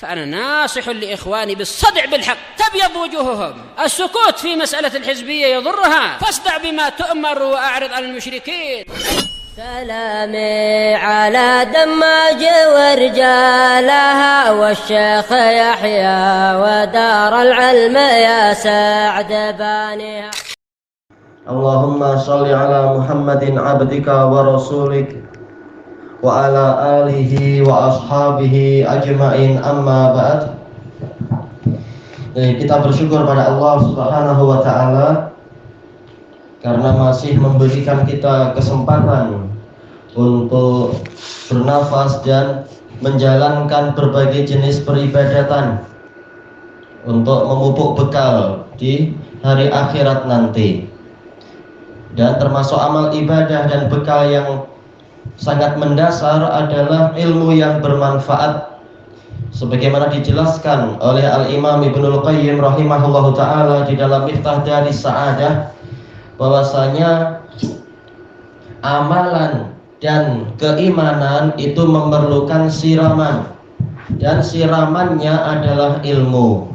فأنا ناصح لإخواني بالصدع بالحق تبيض وجوههم. السكوت في مسألة الحزبية يضرها، فاصدع بما تؤمر وأعرض عن المشركين. سلامي على دماج ورجالها والشيخ يحيى ودار العلم يا سعد بانيها. اللهم صل على محمد عبدك ورسولك وعلى آله وأصحابه ajma'in amma ba'd. Kita bersyukur pada Allah Subhanahu wa taala karena masih memberikan kita kesempatan untuk bernafas dan menjalankan berbagai jenis peribadatan untuk memupuk bekal di hari akhirat nanti. Dan termasuk amal ibadah dan bekal yang sangat mendasar adalah ilmu yang bermanfaat, sebagaimana dijelaskan oleh Al-Imam Ibnul Qayyim rahimahullahu ta'ala di dalam Miftah Daris Sa'adah, bahwasanya amalan dan keimanan itu memerlukan siraman, dan siramannya adalah ilmu.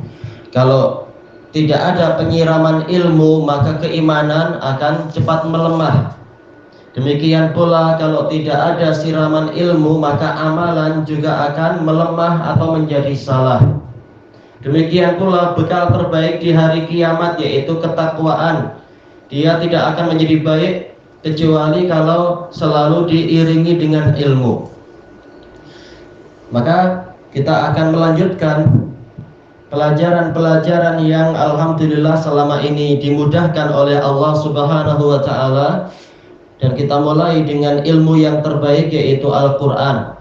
Kalau tidak ada penyiraman ilmu, maka keimanan akan cepat melemah. Demikian pula kalau tidak ada siraman ilmu, maka amalan juga akan melemah atau menjadi salah. Demikian pula bekal terbaik di hari kiamat, yaitu ketakwaan. Dia tidak akan menjadi baik kecuali kalau selalu diiringi dengan ilmu. Maka kita akan melanjutkan pelajaran-pelajaran yang alhamdulillah selama ini dimudahkan oleh Allah Subhanahu wa taala, dan kita mulai dengan ilmu yang terbaik, yaitu Al-Qur'an.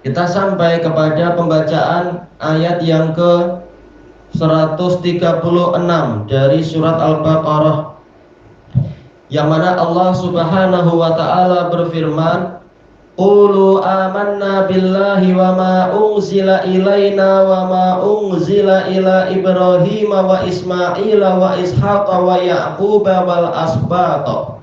Kita sampai kepada pembacaan ayat yang ke 136 dari surat Al-Baqarah, yang mana Allah Subhanahu wa taala berfirman, Qulu amanna billahi wa ma unzila ilaina wa ma unzila ila Ibrahim wa Ismaila wa Ishaqa wa Yaquba wal asbata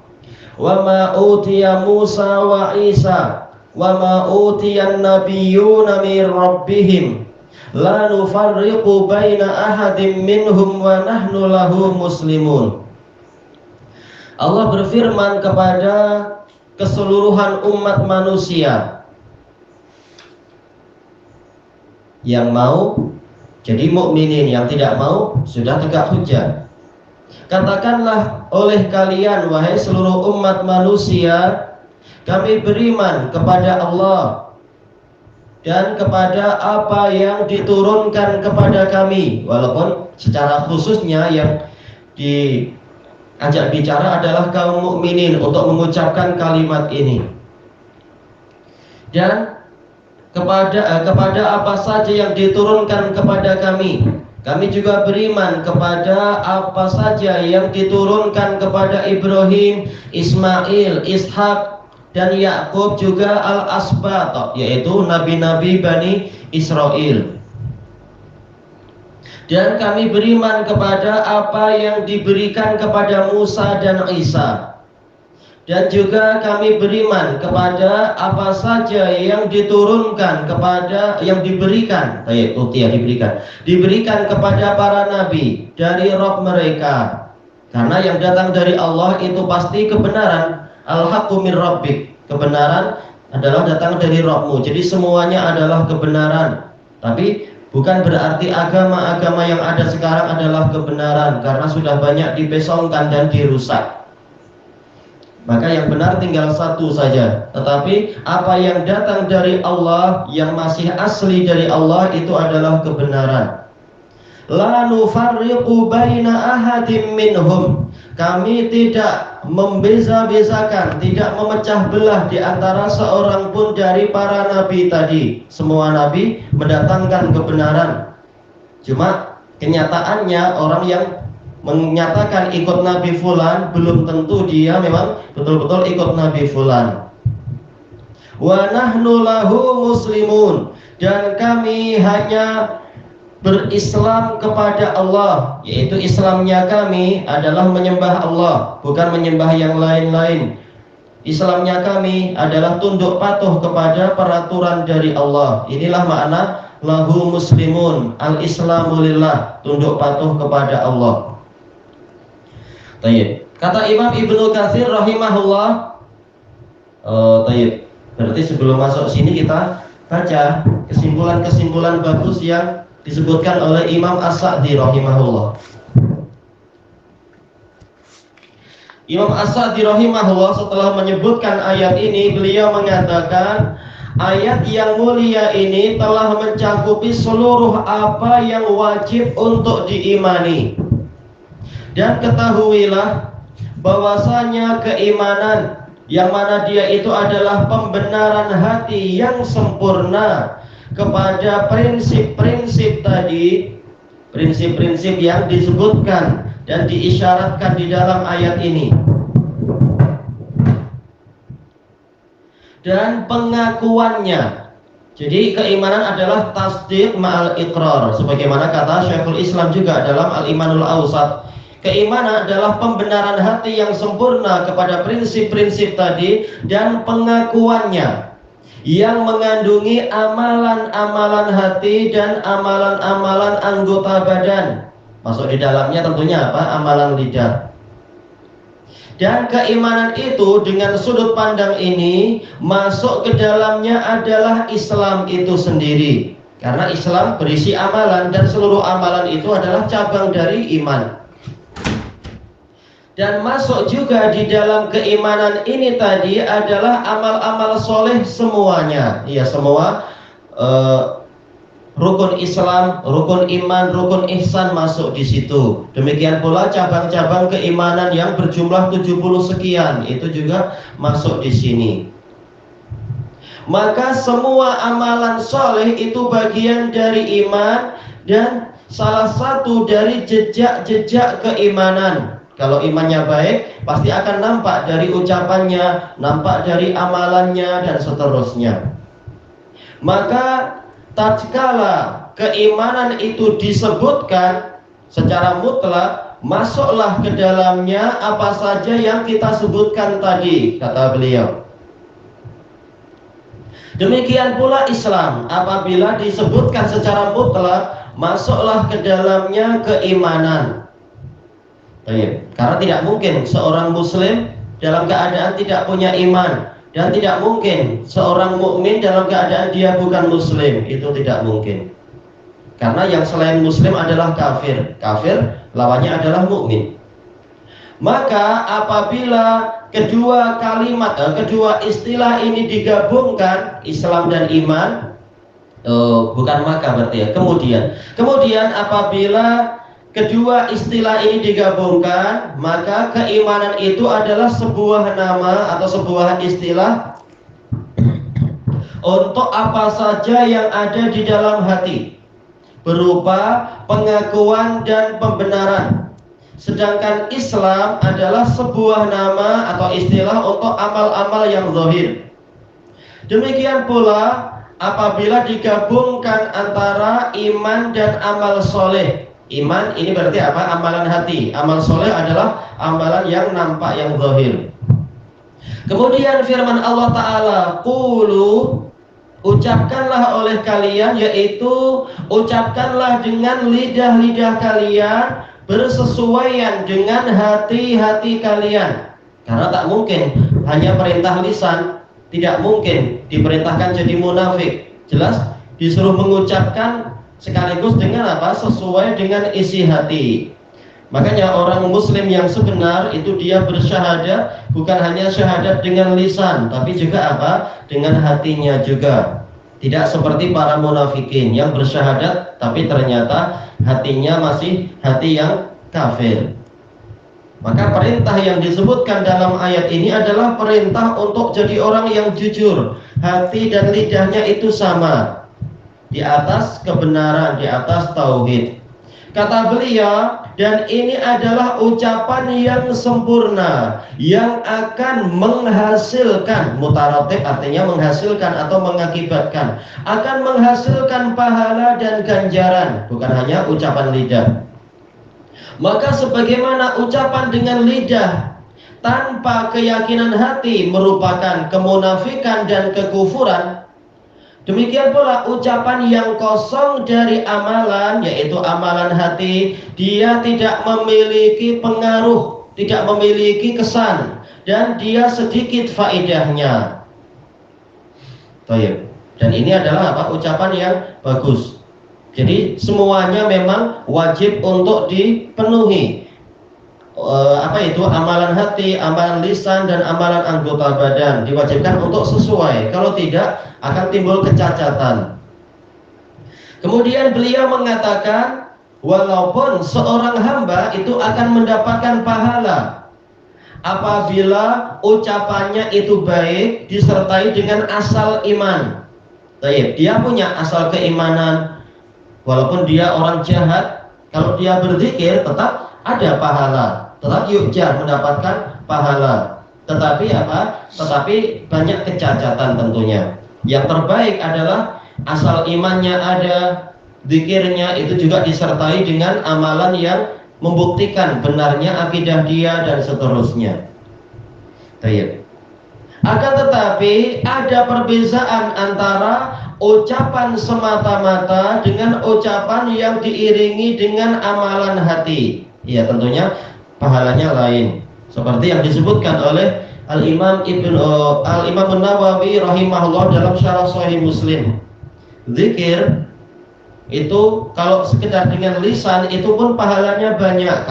wa ma utiya Musa wa Isa wa ma utiya an-nabiyyuna min rabbihim la nufarriqu baina ahadin minhum wa nahnu lahu muslimun. Allah berfirman kepada keseluruhan umat manusia yang mau jadi mukminin, yang tidak mau sudah tegak hujjah. Katakanlah oleh kalian, wahai seluruh umat manusia, kami beriman kepada Allah dan kepada apa yang diturunkan kepada kami. Walaupun secara khususnya yang diajak bicara adalah kaum mukminin untuk mengucapkan kalimat ini. Dan kepada apa saja yang diturunkan kepada kami. Kami juga beriman kepada apa saja yang diturunkan kepada Ibrahim, Ismail, Ishak, dan Yakub, juga al-asbat, yaitu nabi-nabi Bani Israel. Dan kami beriman kepada apa yang diberikan kepada Musa dan Isa. Dan juga kami beriman kepada apa saja yang diturunkan kepada, yang diberikan kepada para nabi dari Rabb mereka. Karena yang datang dari Allah itu pasti kebenaran. Al-haqqu min rabbik, kebenaran adalah datang dari Rabbmu. Jadi semuanya adalah kebenaran. Tapi bukan berarti agama-agama yang ada sekarang adalah kebenaran, karena sudah banyak dipesongkan dan dirusak. Maka yang benar tinggal satu saja. Tetapi apa yang datang dari Allah, yang masih asli dari Allah, itu adalah kebenaran. La nufarriqu baina ahadin minhum. Kami tidak membeza-bezakan, tidak memecah belah di antara seorang pun dari para nabi tadi. Semua nabi mendatangkan kebenaran. Cuma kenyataannya orang yang menyatakan ikut Nabi Fulan belum tentu dia memang betul-betul ikut Nabi Fulan. Wa nahnu lahu muslimun, dan kami hanya berislam kepada Allah, yaitu Islamnya kami adalah menyembah Allah, bukan menyembah yang lain-lain. Islamnya kami adalah tunduk patuh kepada peraturan dari Allah. Inilah makna lahu muslimun, al-islamu lillah, tunduk patuh kepada Allah. Tayyib. Kata Imam Ibnu Katsir rahimahullah, tayyib. Berarti sebelum masuk sini kita baca kesimpulan-kesimpulan bagus yang disebutkan oleh Imam As-Sa'di rahimahullah. Imam As-Sa'di rahimahullah setelah menyebutkan ayat ini, beliau mengatakan ayat yang mulia ini telah mencakupi seluruh apa yang wajib untuk diimani. Dan ketahuilah bahwasanya keimanan yang mana dia itu adalah pembenaran hati yang sempurna kepada prinsip-prinsip tadi, prinsip-prinsip yang disebutkan dan diisyaratkan di dalam ayat ini. Dan pengakuannya. Jadi keimanan adalah tasdiq ma'al iqrar, sebagaimana kata Syekhul Islam juga dalam Al-Imanul Awsat. Keimanan adalah pembenaran hati yang sempurna kepada prinsip-prinsip tadi dan pengakuannya yang mengandungi amalan-amalan hati dan amalan-amalan anggota badan. Masuk di dalamnya tentunya apa? Amalan lidah. Dan keimanan itu dengan sudut pandang ini masuk ke dalamnya adalah Islam itu sendiri. Karena Islam berisi amalan dan seluruh amalan itu adalah cabang dari iman. Dan masuk juga di dalam keimanan ini tadi adalah amal-amal soleh semuanya. Ya, semua rukun Islam, rukun iman, rukun ihsan masuk di situ. Demikian pula cabang-cabang keimanan yang berjumlah 70 sekian itu juga masuk di sini. Maka semua amalan soleh itu bagian dari iman dan salah satu dari jejak-jejak keimanan. Kalau imannya baik, pasti akan nampak dari ucapannya, nampak dari amalannya, dan seterusnya. Maka tatkala keimanan itu disebutkan secara mutlak, masuklah ke dalamnya apa saja yang kita sebutkan tadi, kata beliau. Demikian pula Islam, apabila disebutkan secara mutlak, masuklah ke dalamnya keimanan. Karena tidak mungkin seorang muslim dalam keadaan tidak punya iman, dan tidak mungkin seorang mukmin dalam keadaan dia bukan muslim. Itu tidak mungkin. Karena yang selain muslim adalah kafir. Kafir lawannya adalah mukmin. Maka apabila kedua kalimat, kedua istilah ini digabungkan, Islam dan iman, bukan maka berarti ya, kemudian apabila kedua istilah ini digabungkan, maka keimanan itu adalah sebuah nama atau sebuah istilah untuk apa saja yang ada di dalam hati, berupa pengakuan dan pembenaran. Sedangkan Islam adalah sebuah nama atau istilah untuk amal-amal yang zahir. Demikian pula apabila digabungkan antara iman dan amal soleh. Iman ini berarti apa? Amalan hati. Amal soleh adalah amalan yang nampak, yang zahir. Kemudian firman Allah Ta'ala, qulu, ucapkanlah oleh kalian, yaitu ucapkanlah dengan lidah-lidah kalian bersesuaian dengan hati-hati kalian. Karena tak mungkin hanya perintah lisan, tidak mungkin diperintahkan jadi munafik. Jelas disuruh mengucapkan sekaligus dengan apa? Sesuai dengan isi hati. Makanya orang muslim yang sebenar itu dia bersyahadat bukan hanya syahadat dengan lisan, tapi juga apa? Dengan hatinya juga. Tidak seperti para munafikin yang bersyahadat tapi ternyata hatinya masih hati yang kafir. Maka perintah yang disebutkan dalam ayat ini adalah perintah untuk jadi orang yang jujur. Hati dan lidahnya itu sama, di atas kebenaran, di atas tauhid. Kata beliau, dan ini adalah ucapan yang sempurna, yang akan menghasilkan, mutaratib artinya menghasilkan atau mengakibatkan, akan menghasilkan pahala dan ganjaran, bukan hanya ucapan lidah. Maka sebagaimana ucapan dengan lidah tanpa keyakinan hati merupakan kemunafikan dan kekufuran, Demikian pula ucapan yang kosong dari amalan, yaitu amalan hati, dia tidak memiliki pengaruh, tidak memiliki kesan, dan dia sedikit faedahnya. Baik. Dan ini adalah apa? Ucapan yang bagus. Jadi semuanya memang wajib untuk dipenuhi. Amalan hati, amalan lisan, dan amalan anggota badan diwajibkan untuk sesuai. Kalau tidak akan timbul kecacatan. Kemudian beliau mengatakan, walaupun seorang hamba itu akan mendapatkan pahala apabila ucapannya itu baik disertai dengan asal iman. Baik, dia punya asal keimanan, walaupun dia orang jahat, kalau dia berzikir tetap ada pahala, tetap yujar mendapatkan pahala. Tetapi apa? Tetapi banyak kecacatan tentunya. Yang terbaik adalah asal imannya ada, zikirnya itu juga disertai dengan amalan yang membuktikan benarnya akidah dia dan seterusnya. Baik. Akan tetapi ada perbedaan antara ucapan semata-mata dengan ucapan yang diiringi dengan amalan hati. Ya, tentunya pahalanya lain. Seperti yang disebutkan oleh Al-Imam An-Nawawi rahimahullah dalam syarah Sahih Muslim. Zikir itu kalau sekedar dengan lisan itu pun pahalanya banyak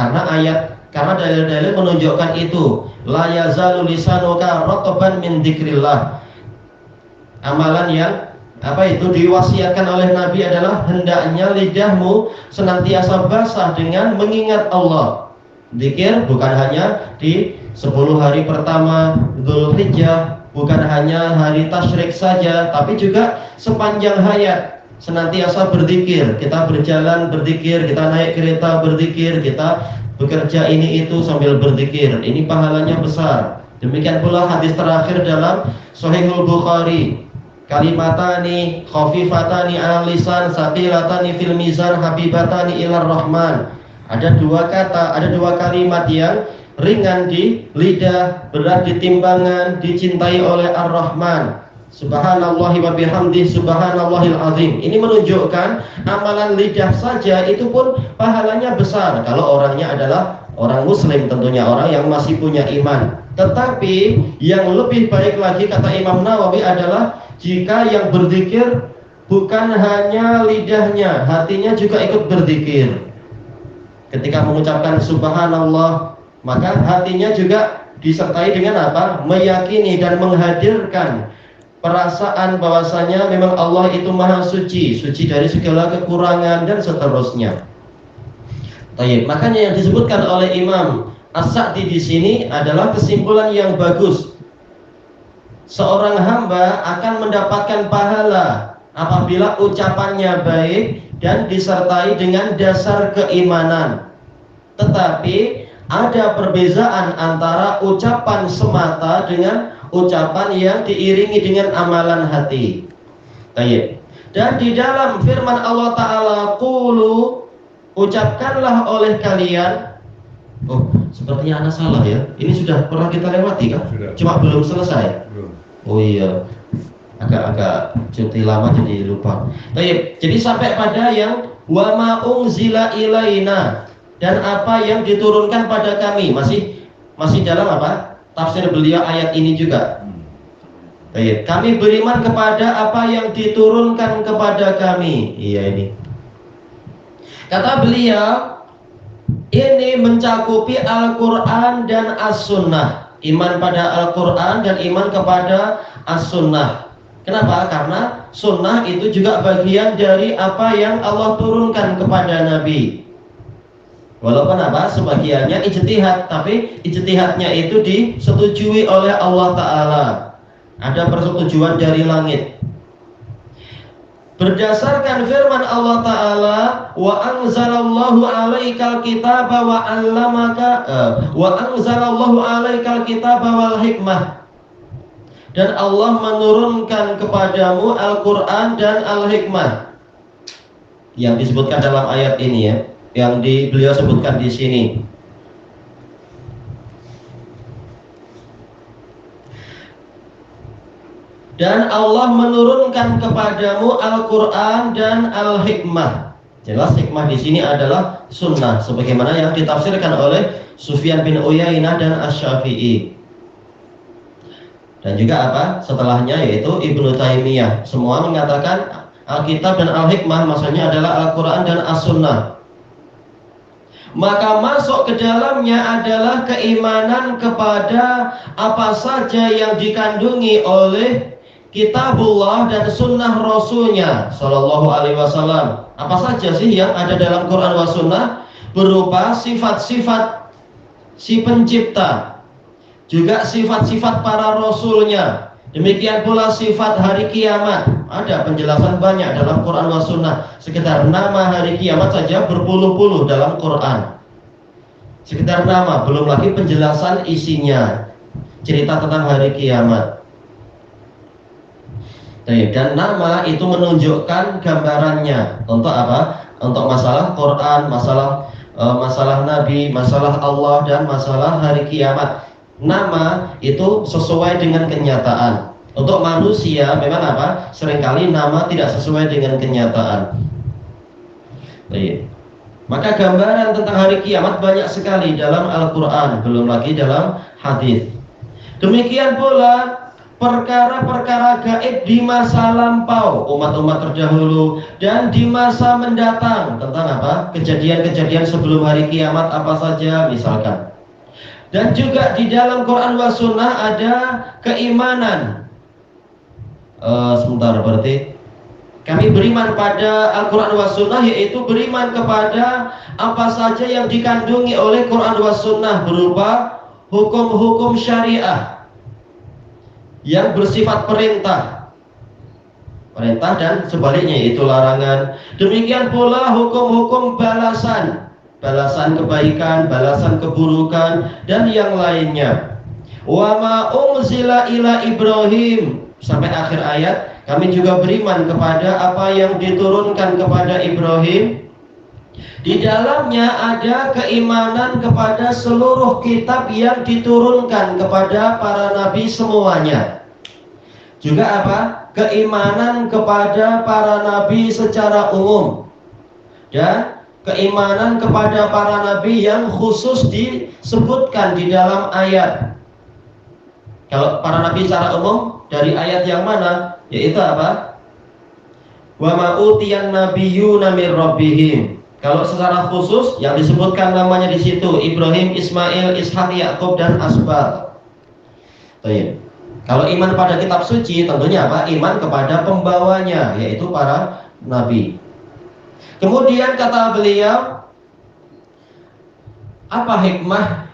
karena dalil-dalil menunjukkan itu. La yazalu lisanuka rataban min dzikrillah. Amalan yang diwasiatkan oleh Nabi adalah hendaknya lidahmu senantiasa basah dengan mengingat Allah. Zikir bukan hanya di 10 hari pertama Dzulhijjah, bukan hanya hari tasyrik saja, tapi juga sepanjang hayat senantiasa berzikir. Kita berjalan berzikir, kita naik kereta berzikir, kita bekerja ini itu sambil berzikir. Ini pahalanya besar. Demikian pula hadis terakhir dalam Sahihul Bukhari, kalimatani khafifatani 'alal lisan saqilatani fil mizan habibatani ilar rahman. Ada dua kalimat yang ringan di lidah, berat di timbangan, dicintai oleh Ar-Rahman. Subhanallahi wa bihamdi subhanallahil azim. Ini menunjukkan amalan lidah saja itu pun pahalanya besar kalau orangnya adalah orang muslim, tentunya orang yang masih punya iman. Tetapi yang lebih baik lagi kata Imam Nawawi adalah jika yang berzikir bukan hanya lidahnya, hatinya juga ikut berzikir. Ketika mengucapkan subhanallah, maka hatinya juga disertai dengan apa? Meyakini dan menghadirkan perasaan bahwasanya memang Allah itu maha suci, suci dari segala kekurangan dan seterusnya. Baik, makanya yang disebutkan oleh Imam As-Sa'di di sini adalah kesimpulan yang bagus. Seorang hamba akan mendapatkan pahala apabila ucapannya baik dan disertai dengan dasar keimanan. Tetapi ada perbedaan antara ucapan semata dengan ucapan yang diiringi dengan amalan hati. Baik. Dan di dalam firman Allah Ta'ala, qulu, ucapkanlah oleh kalian. Oh, sepertinya anak salah ya. Ini sudah pernah kita lewati kan? Sudah. Cuma belum selesai. Belum. Oh iya. Agak cuti lama jadi lupa. Baik. Jadi sampai pada yang wa ma unzila ilaina, dan apa yang diturunkan pada kami. Masih dalam apa? Tafsir beliau ayat ini juga. Baik, kami beriman kepada apa yang diturunkan kepada kami. Iya ini. Kata beliau, ini mencakupi Al-Quran dan As-Sunnah. Iman pada Al-Quran dan iman kepada As-Sunnah. Kenapa? Karena Sunnah itu juga bagian dari apa yang Allah turunkan kepada Nabi. Walaupun apa? Sebagiannya ijtihad, tapi ijtihadnya itu disetujui oleh Allah Ta'ala. Ada persetujuan dari langit. Berdasarkan firman Allah Ta'ala, wa anzalallahu alaikal kitaba wa 'allamaka wa anzalallahu alaikal kitaba wal hikmah. Dan Allah menurunkan kepadamu Al-Quran dan Al-Hikmah. Yang disebutkan dalam ayat ini ya, yang beliau sebutkan di sini. dan Allah menurunkan kepadamu Al-Quran dan Al-Hikmah. Jelas hikmah di sini adalah sunnah, sebagaimana yang ditafsirkan oleh Sufyan bin Uyainah dan Asy-Syafi'i. Dan juga apa? Setelahnya yaitu Ibnu Taimiyah. Semua mengatakan Alkitab dan Al-Hikmah maksudnya adalah Al-Quran dan As-Sunnah. Maka masuk ke dalamnya adalah keimanan kepada apa saja yang dikandungi oleh Kitabullah dan Sunnah Rasulnya Sallallahu Alaihi Wasallam. Apa saja sih yang ada dalam Quran wa Sunnah? Berupa sifat-sifat si pencipta, juga sifat-sifat para rasulnya. Demikian pula sifat hari kiamat. Ada penjelasan banyak dalam Quran wa Sunnah. Sekedar nama hari kiamat saja berpuluh-puluh dalam Quran. Sekedar nama, belum lagi penjelasan isinya. Cerita tentang hari kiamat. Dan nama itu menunjukkan gambarannya. Untuk apa? Untuk masalah Quran, masalah Nabi, masalah Allah, dan masalah hari kiamat. Nama itu sesuai dengan kenyataan. Untuk manusia memang apa? Seringkali nama tidak sesuai dengan kenyataan. Baik. Maka gambaran tentang hari kiamat banyak sekali dalam Al-Quran, belum lagi dalam hadis. Demikian pula perkara-perkara gaib di masa lampau umat-umat terdahulu dan di masa mendatang. Tentang apa? Kejadian-kejadian sebelum hari kiamat apa saja misalkan. Dan juga di dalam Quran wa Sunnah ada keimanan. Berarti kami beriman pada Al-Quran wa Sunnah, yaitu beriman kepada apa saja yang dikandungi oleh Quran wa Sunnah berupa hukum-hukum syariah yang bersifat perintah dan sebaliknya yaitu larangan. Demikian pula hukum-hukum balasan kebaikan, balasan keburukan, dan yang lainnya. Wa ma unzila ila Ibrahim, sampai akhir ayat. Kami juga beriman kepada apa yang diturunkan kepada Ibrahim. Di dalamnya ada keimanan kepada seluruh kitab yang diturunkan kepada para nabi semuanya. Juga apa? Keimanan kepada para nabi secara umum. Dan keimanan kepada para nabi yang khusus disebutkan di dalam ayat. Kalau para nabi secara umum dari ayat yang mana? Yaitu apa? Wa ma utiyan nabiyyuna mir rabbihim. Kalau secara khusus yang disebutkan namanya di situ Ibrahim, Ismail, Ishak, Yakub, dan Asbat. Baik. Kalau iman pada kitab suci tentunya apa? Iman kepada pembawanya, yaitu para nabi. Kemudian kata beliau, apa hikmah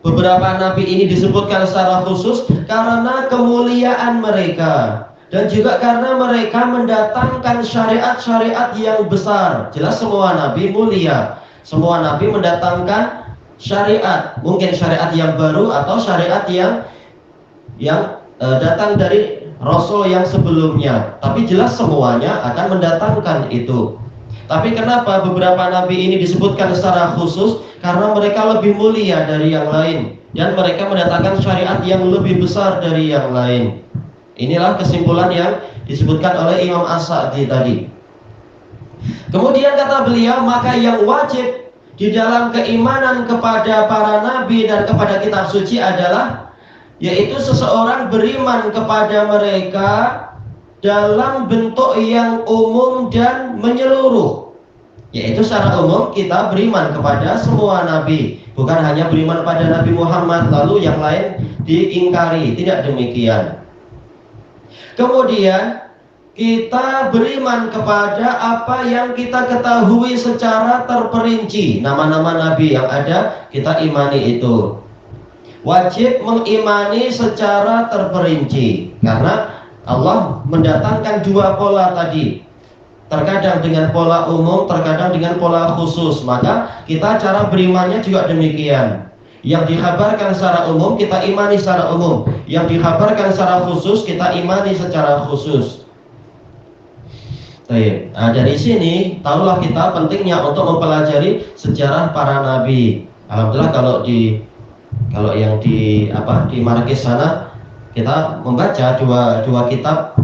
beberapa nabi ini disebutkan secara khusus? Karena kemuliaan mereka. Dan juga karena mereka mendatangkan syariat-syariat yang besar. Jelas semua nabi mulia. Semua nabi mendatangkan syariat. Mungkin syariat yang baru atau syariat yang datang dari Rasul yang sebelumnya. Tapi jelas semuanya akan mendatangkan itu. Tapi kenapa beberapa nabi ini disebutkan secara khusus? Karena mereka lebih mulia dari yang lain. Dan mereka mendatangkan syariat yang lebih besar dari yang lain. Inilah kesimpulan yang disebutkan oleh Imam As-Sa'di tadi. Kemudian kata beliau, maka yang wajib di dalam keimanan kepada para nabi dan kepada kitab suci adalah, yaitu seseorang beriman kepada mereka dalam bentuk yang umum dan menyeluruh. Yaitu secara umum kita beriman kepada semua nabi, bukan hanya beriman pada Nabi Muhammad lalu yang lain diingkari, tidak demikian. Kemudian kita beriman kepada apa yang kita ketahui secara terperinci. Nama-nama nabi yang ada kita imani itu. Wajib mengimani secara terperinci, karena Allah mendatangkan dua pola tadi. Terkadang dengan pola umum, terkadang dengan pola khusus. Maka kita cara berimannya juga demikian. Yang dikhabarkan secara umum kita imani secara umum. Yang dikhabarkan secara khusus kita imani secara khusus. Baik. Nah, dari sini tahulah kita pentingnya untuk mempelajari sejarah para nabi. Alhamdulillah kalau yang di Marrakesh sana kita membaca dua kitab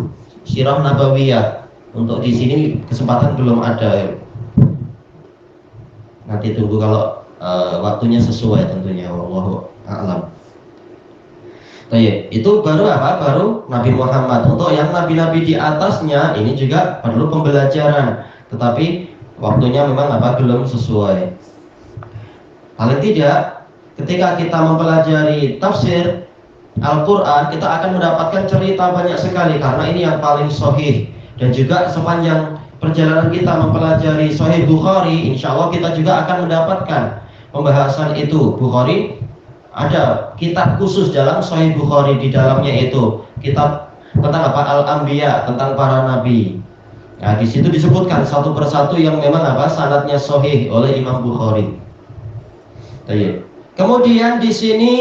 Sirah Nabawiyah. Untuk di sini kesempatan belum ada. Nanti tunggu kalau waktunya sesuai tentunya. Wallahu a'lam. Itu baru apa? Baru Nabi Muhammad. Untuk yang nabi-nabi di atasnya ini juga perlu pembelajaran. Tetapi waktunya memang belum sesuai. Paling tidak ketika kita mempelajari tafsir Al-Quran, kita akan mendapatkan cerita banyak sekali, karena ini yang paling sahih. Dan juga sepanjang perjalanan kita mempelajari Sahih Bukhari, insya Allah kita juga akan mendapatkan pembahasan itu. Bukhari ada kitab khusus dalam Sahih Bukhari, di dalamnya itu kitab tentang Al-Anbiya, tentang para nabi. Nah, di situ disebutkan satu persatu yang memang sanadnya sahih oleh Imam Bukhari. Kemudian di sini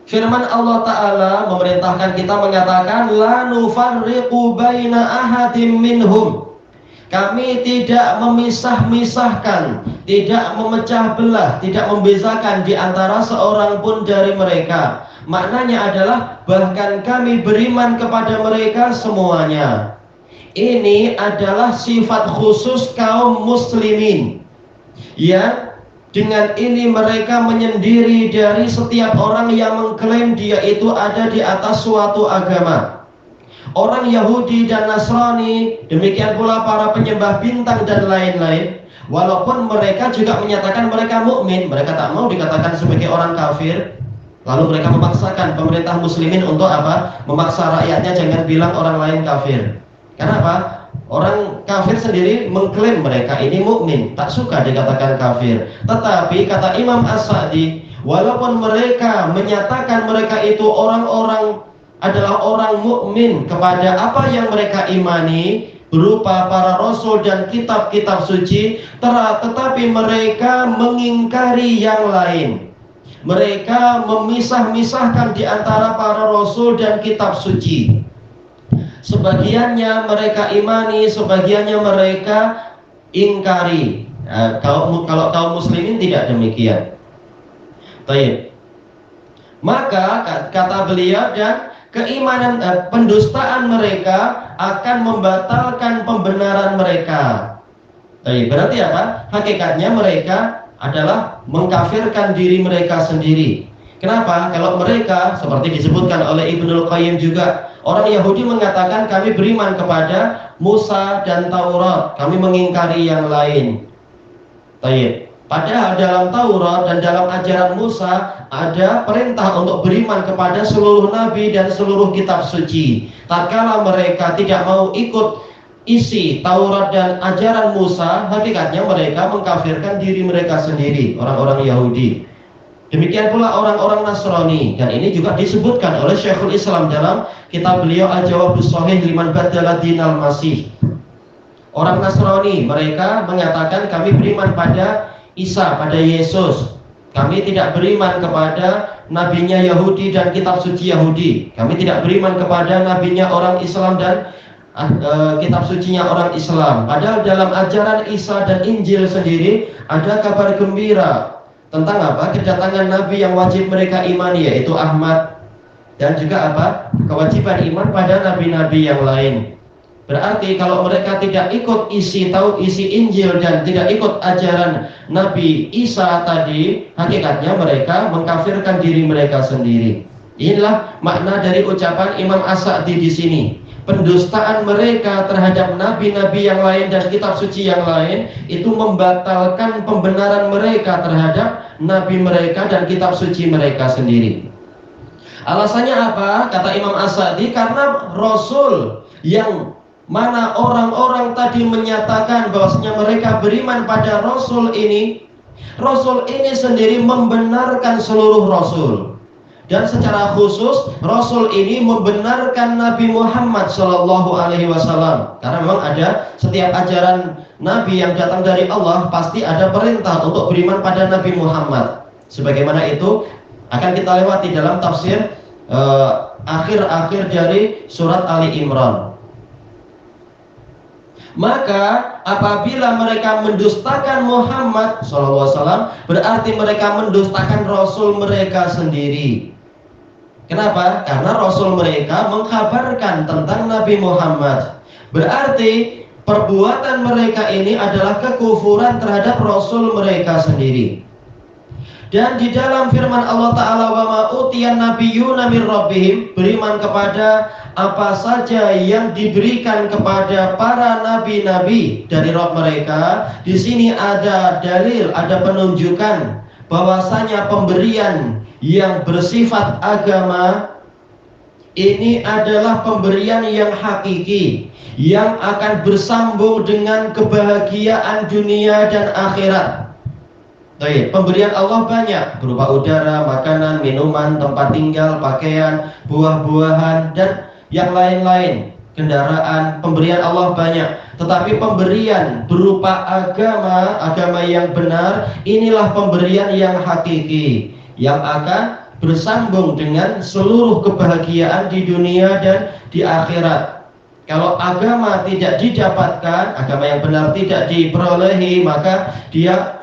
firman Allah Ta'ala memerintahkan kita, mengatakan la nufarriqu baina ahadim minhum. Kami tidak memisah-misahkan, tidak memecah belah, tidak membezakan di antara seorang pun dari mereka. Maknanya adalah bahkan kami beriman kepada mereka semuanya. Ini adalah sifat khusus kaum muslimin, ya. Dengan ini mereka menyendiri dari setiap orang yang mengklaim dia itu ada di atas suatu agama. Orang Yahudi dan Nasrani, demikian pula para penyembah bintang dan lain-lain, walaupun mereka juga menyatakan mereka mukmin, mereka tak mau dikatakan sebagai orang kafir. Lalu mereka memaksakan pemerintah muslimin untuk memaksa rakyatnya jangan bilang orang lain kafir. Kenapa? Orang kafir sendiri mengklaim mereka ini mukmin, tak suka dikatakan kafir. Tetapi kata Imam As-Sa'di, walaupun mereka menyatakan mereka itu orang-orang adalah orang mukmin kepada apa yang mereka imani berupa para rasul dan kitab-kitab suci, tetapi mereka mengingkari yang lain. Mereka memisah-misahkan di antara para rasul dan kitab suci. Sebagiannya mereka imani, sebagiannya mereka ingkari. Kalau kaum muslimin tidak demikian. Baik. Maka kata beliau, dan keimanan pendustaan mereka akan membatalkan pembenaran mereka. Baik, berarti apa? Hakikatnya mereka adalah mengkafirkan diri mereka sendiri. Kenapa? Kalau mereka seperti disebutkan oleh Ibnul Qayyim juga, orang Yahudi mengatakan kami beriman kepada Musa dan Taurat, kami mengingkari yang lain. Baik. Padahal dalam Taurat dan dalam ajaran Musa ada perintah untuk beriman kepada seluruh nabi dan seluruh kitab suci. Tatkala mereka tidak mau ikut isi Taurat dan ajaran Musa, hakikatnya mereka mengkafirkan diri mereka sendiri, orang-orang Yahudi. Demikian pula orang-orang Nasrani, dan ini juga disebutkan oleh Syekhul Islam dalam kitab beliau Al-Jawabus Shahih liman badala dinal masih. Orang Nasrani mereka mengatakan kami beriman pada Isa, pada Yesus. Kami tidak beriman kepada nabinya Yahudi dan kitab suci Yahudi. Kami tidak beriman kepada nabinya orang Islam dan kitab sucinya orang Islam. Padahal dalam ajaran Isa dan Injil sendiri ada kabar gembira tentang kedatangan nabi yang wajib mereka imani, yaitu Ahmad, dan juga kewajiban iman pada nabi-nabi yang lain. Berarti kalau mereka tidak ikut isi Injil dan tidak ikut ajaran Nabi Isa tadi, hakikatnya mereka mengkafirkan diri mereka sendiri. Inilah makna dari ucapan Imam As-Sa'di di sini. Pendustaan mereka terhadap nabi-nabi yang lain dan kitab suci yang lain itu membatalkan pembenaran mereka terhadap nabi mereka dan kitab suci mereka sendiri. Alasannya apa? Kata Imam As-Sa'di, karena Rasul yang mana orang-orang tadi menyatakan bahwasanya mereka beriman pada Rasul ini sendiri membenarkan seluruh Rasul. Dan secara khusus Rasul ini membenarkan Nabi Muhammad SAW. Karena memang ada setiap ajaran Nabi yang datang dari Allah pasti ada perintah untuk beriman pada Nabi Muhammad. Sebagaimana itu akan kita lewati dalam tafsir akhir-akhir dari surat Ali Imran. Maka apabila mereka mendustakan Muhammad SAW, berarti mereka mendustakan Rasul mereka sendiri. Kenapa? Karena Rasul mereka mengkabarkan tentang Nabi Muhammad. Berarti perbuatan mereka ini adalah kekufuran terhadap Rasul mereka sendiri. Dan di dalam firman Allah Ta'ala, wa ma utiyan nabiyyuna min rabbihim, beriman kepada apa saja yang diberikan kepada para nabi-nabi dari Rabb mereka. Di sini ada dalil, ada penunjukan bahwasanya pemberian yang bersifat agama ini adalah pemberian yang hakiki, yang akan bersambung dengan kebahagiaan dunia dan akhirat. Baik, pemberian Allah banyak, berupa udara, makanan, minuman, tempat tinggal, pakaian, buah-buahan, dan yang lain-lain, kendaraan. Pemberian Allah banyak, tetapi pemberian berupa agama yang benar, inilah pemberian yang hakiki, yang akan bersambung dengan seluruh kebahagiaan di dunia dan di akhirat. Kalau agama tidak didapatkan, agama yang benar tidak diperolehi, maka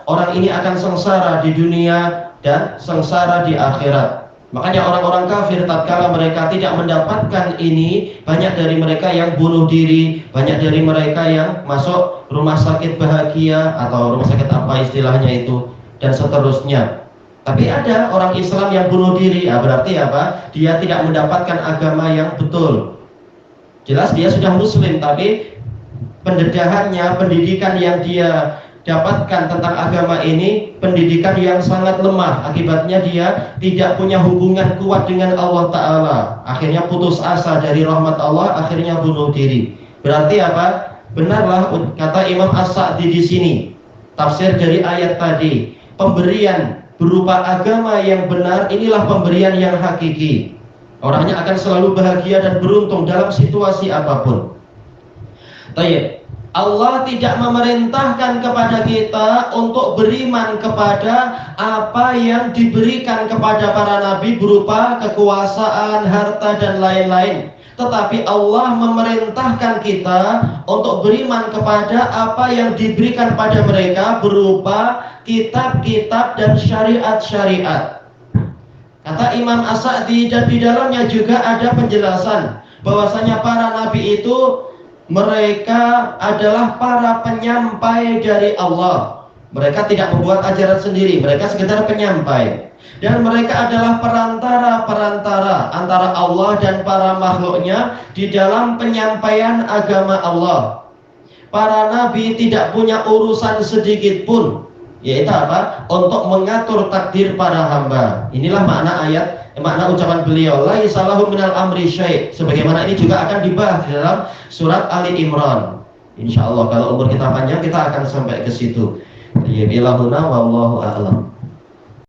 orang ini akan sengsara di dunia dan sengsara di akhirat. Makanya orang-orang kafir tatkala mereka tidak mendapatkan ini, banyak dari mereka yang bunuh diri, banyak dari mereka yang masuk rumah sakit bahagia atau rumah sakit apa istilahnya itu, dan seterusnya. Tapi ada orang Islam yang bunuh diri, berarti apa? Dia tidak mendapatkan agama yang betul. Jelas dia sudah muslim, tapi pendedahannya, pendidikan yang dia dapatkan tentang agama ini, pendidikan yang sangat lemah. Akibatnya dia tidak punya hubungan kuat dengan Allah Ta'ala. Akhirnya putus asa dari rahmat Allah, akhirnya bunuh diri. Berarti apa? Benarlah kata Imam As-Sa'di di sini, tafsir dari ayat tadi, pemberian berupa agama yang benar, inilah pemberian yang hakiki. Orangnya akan selalu bahagia dan beruntung dalam situasi apapun. Baik, Allah tidak memerintahkan kepada kita untuk beriman kepada apa yang diberikan kepada para nabi berupa kekuasaan, harta, dan lain-lain. Tetapi Allah memerintahkan kita untuk beriman kepada apa yang diberikan pada mereka berupa kitab-kitab dan syariat-syariat. Kata Imam As-Sa'di, dan di dalamnya juga ada penjelasan bahwasanya para nabi itu mereka adalah para penyampai dari Allah. Mereka tidak membuat ajaran sendiri, mereka sekedar penyampai. Dan mereka adalah perantara antara Allah dan para makhluknya di dalam penyampaian agama Allah. Para nabi tidak punya urusan sedikit pun, yaitu apa? Untuk mengatur takdir para hamba. Inilah makna makna ucapan beliau, laisa lahu minal amri syai'. Sebagaimana ini juga akan dibahas di dalam surat Ali Imran. Insyaallah kalau umur kita panjang kita akan sampai ke situ. Ilahuna wallahu a'lam.